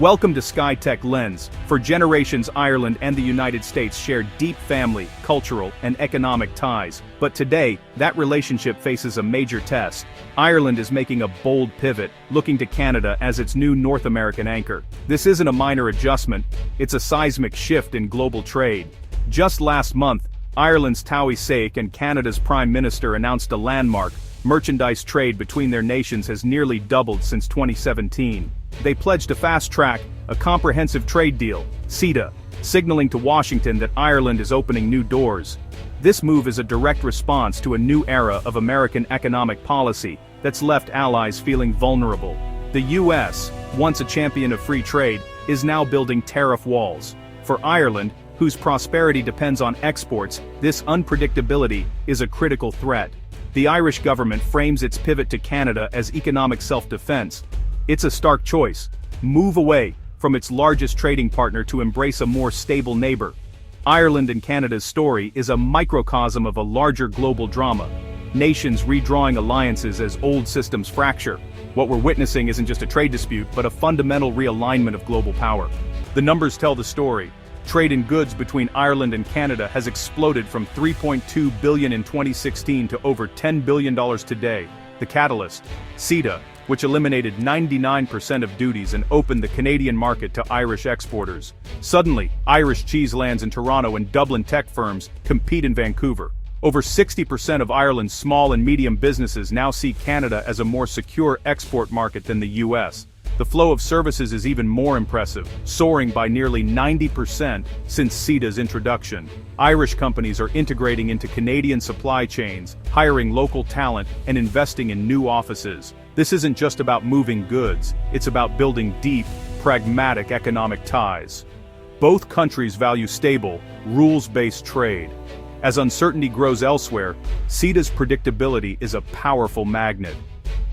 Welcome to Skytech-Lens. For generations, Ireland and the United States shared deep family, cultural, and economic ties. But today, that relationship faces a major test. Ireland is making a bold pivot, looking to Canada as its new North American anchor. This isn't a minor adjustment, it's a seismic shift in global trade. Just last month, Ireland's Taoiseach and Canada's Prime Minister announced a landmark. Merchandise trade between their nations has nearly doubled since 2017. They pledged to fast-track a comprehensive trade deal, CETA, signaling to Washington that Ireland is opening new doors. This move is a direct response to a new era of American economic policy that's left allies feeling vulnerable. The U.S., once a champion of free trade, is now building tariff walls. For Ireland, whose prosperity depends on exports, this unpredictability is a critical threat. The Irish government frames its pivot to Canada as economic self-defense. It's a stark choice: move away from its largest trading partner to embrace a more stable neighbor. Ireland and Canada's story is a microcosm of a larger global drama. Nations redrawing alliances as old systems fracture. What we're witnessing isn't just a trade dispute, but a fundamental realignment of global power. The numbers tell the story. Trade in goods between Ireland and Canada has exploded from $3.2 billion in 2016 to over $10 billion today. The catalyst, CETA, which eliminated 99% of duties and opened the Canadian market to Irish exporters. Suddenly, Irish cheese lands in Toronto and Dublin tech firms compete in Vancouver. Over 60% of Ireland's small and medium businesses now see Canada as a more secure export market than the US. The flow of services is even more impressive, soaring by nearly 90% since CETA's introduction. Irish companies are integrating into Canadian supply chains, hiring local talent, and investing in new offices. This isn't just about moving goods, it's about building deep, pragmatic economic ties. Both countries value stable, rules-based trade. As uncertainty grows elsewhere, CETA's predictability is a powerful magnet.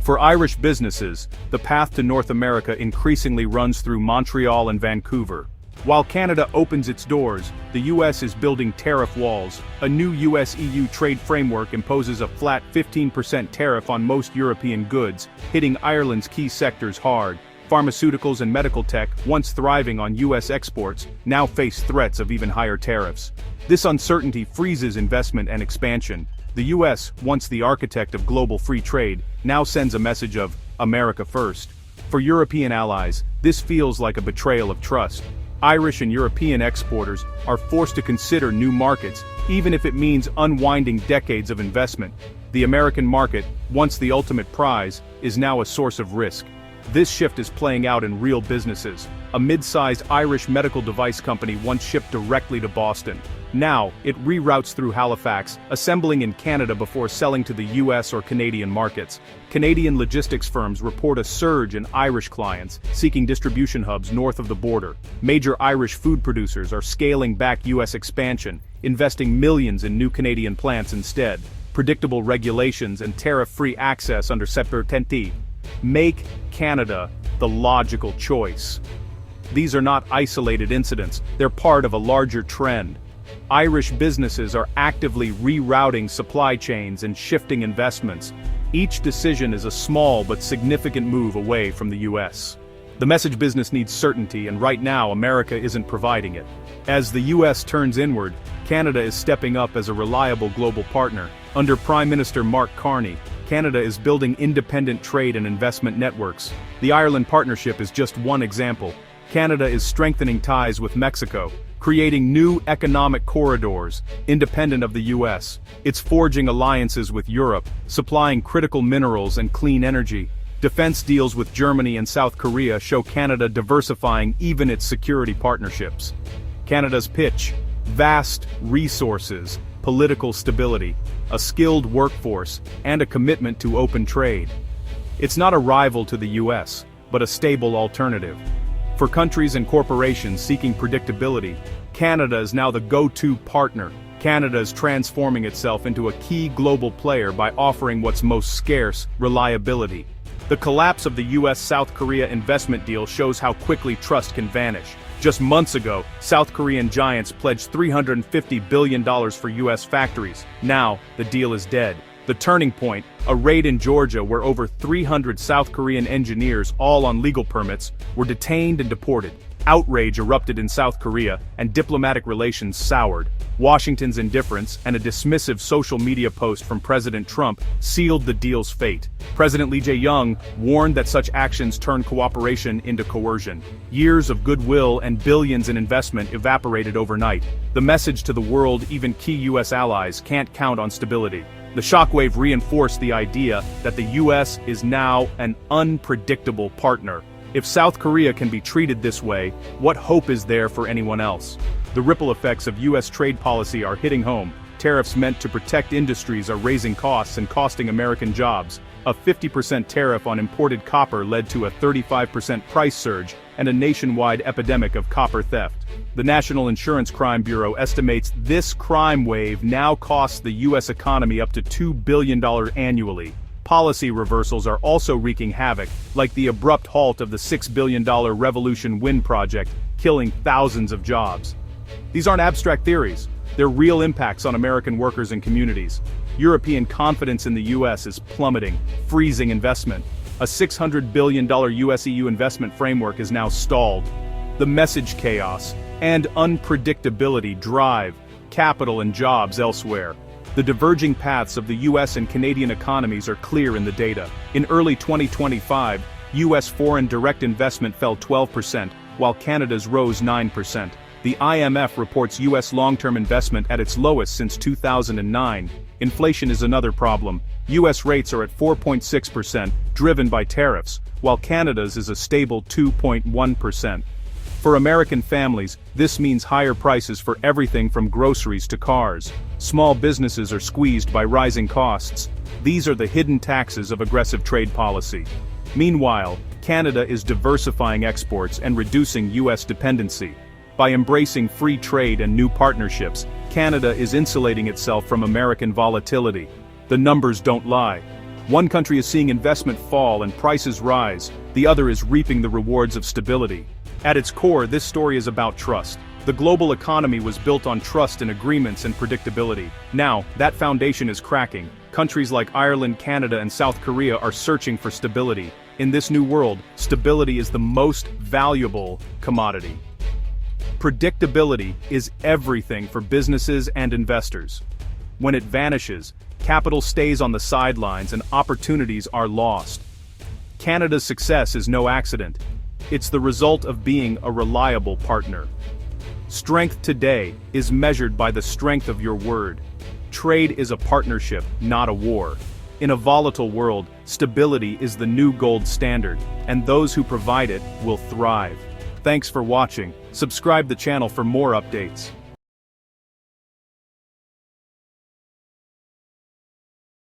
For Irish businesses, the path to North America increasingly runs through Montreal and Vancouver. While Canada opens its doors, the US is building tariff walls. A new US-EU trade framework imposes a flat 15% tariff on most European goods, hitting Ireland's key sectors hard. Pharmaceuticals and medical tech, once thriving on US exports, now face threats of even higher tariffs. This uncertainty freezes investment and expansion. The US, once the architect of global free trade, now sends a message of America first. For European allies, this feels like a betrayal of trust. Irish and European exporters are forced to consider new markets, even if it means unwinding decades of investment. The American market, once the ultimate prize, is now a source of risk. This shift is playing out in real businesses. A mid-sized Irish medical device company once shipped directly to Boston. Now, it reroutes through Halifax, assembling in Canada before selling to the US or Canadian markets. Canadian logistics firms report a surge in Irish clients, seeking distribution hubs north of the border. Major Irish food producers are scaling back US expansion, investing millions in new Canadian plants instead. Predictable regulations and tariff-free access under Separtenti make Canada the logical choice. These are not isolated incidents, they're part of a larger trend. Irish businesses are actively rerouting supply chains and shifting investments. Each decision is a small but significant move away from the US. The message business needs certainty, and right now America isn't providing it. As the US turns inward, Canada is stepping up as a reliable global partner. Under Prime Minister Mark Carney, Canada is building independent trade and investment networks. The Ireland Partnership is just one example. Canada is strengthening ties with Mexico, creating new economic corridors, independent of the US. It's forging alliances with Europe, supplying critical minerals and clean energy. Defense deals with Germany and South Korea show Canada diversifying even its security partnerships. Canada's pitch: vast resources, political stability, a skilled workforce, and a commitment to open trade. It's not a rival to the US, but a stable alternative. For countries and corporations seeking predictability, Canada is now the go-to partner. Canada is transforming itself into a key global player by offering what's most scarce: reliability. The collapse of the US-South Korea investment deal shows how quickly trust can vanish. Just months ago, South Korean giants pledged $350 billion for US factories. Now, the deal is dead. The turning point, a raid in Georgia where over 300 South Korean engineers, all on legal permits, were detained and deported. Outrage erupted in South Korea, and diplomatic relations soured. Washington's indifference and a dismissive social media post from President Trump sealed the deal's fate. President Lee Jae-young warned that such actions turn cooperation into coercion. Years of goodwill and billions in investment evaporated overnight. The message to the world, even key U.S. allies, can't count on stability. The shockwave reinforced the idea that the U.S. is now an unpredictable partner. If South Korea can be treated this way, what hope is there for anyone else? The ripple effects of U.S. trade policy are hitting home. Tariffs meant to protect industries are raising costs and costing American jobs. A 50% tariff on imported copper led to a 35% price surge and a nationwide epidemic of copper theft. The National Insurance Crime Bureau estimates this crime wave now costs the U.S. economy up to $2 billion annually. Policy reversals are also wreaking havoc, like the abrupt halt of the $6 billion Revolution Wind project, killing thousands of jobs. These aren't abstract theories, they're real impacts on American workers and communities. European confidence in the U.S. is plummeting, freezing investment. A $600 billion US-EU investment framework is now stalled. The message chaos and unpredictability drive capital and jobs elsewhere. The diverging paths of the US and Canadian economies are clear in the data. In early 2025, US foreign direct investment fell 12%, while Canada's rose 9%. The IMF reports US long-term investment at its lowest since 2009. Inflation is another problem. US rates are at 4.6%, driven by tariffs, while Canada's is a stable 2.1%. For American families, this means higher prices for everything from groceries to cars. Small businesses are squeezed by rising costs. These are the hidden taxes of aggressive trade policy. Meanwhile, Canada is diversifying exports and reducing U.S. dependency. By embracing free trade and new partnerships, Canada is insulating itself from American volatility. The numbers don't lie. One country is seeing investment fall and prices rise, the other is reaping the rewards of stability. At its core, this story is about trust. The global economy was built on trust in agreements and predictability. Now, that foundation is cracking. Countries like Ireland, Canada, and South Korea are searching for stability. In this new world, stability is the most valuable commodity. Predictability is everything for businesses and investors. When it vanishes, capital stays on the sidelines and opportunities are lost. Canada's success is no accident. It's the result of being a reliable partner. Strength today is measured by the strength of your word. Trade is a partnership, not a war. In a volatile world, stability is the new gold standard, and those who provide it will thrive. Thanks for watching. Subscribe the channel for more updates.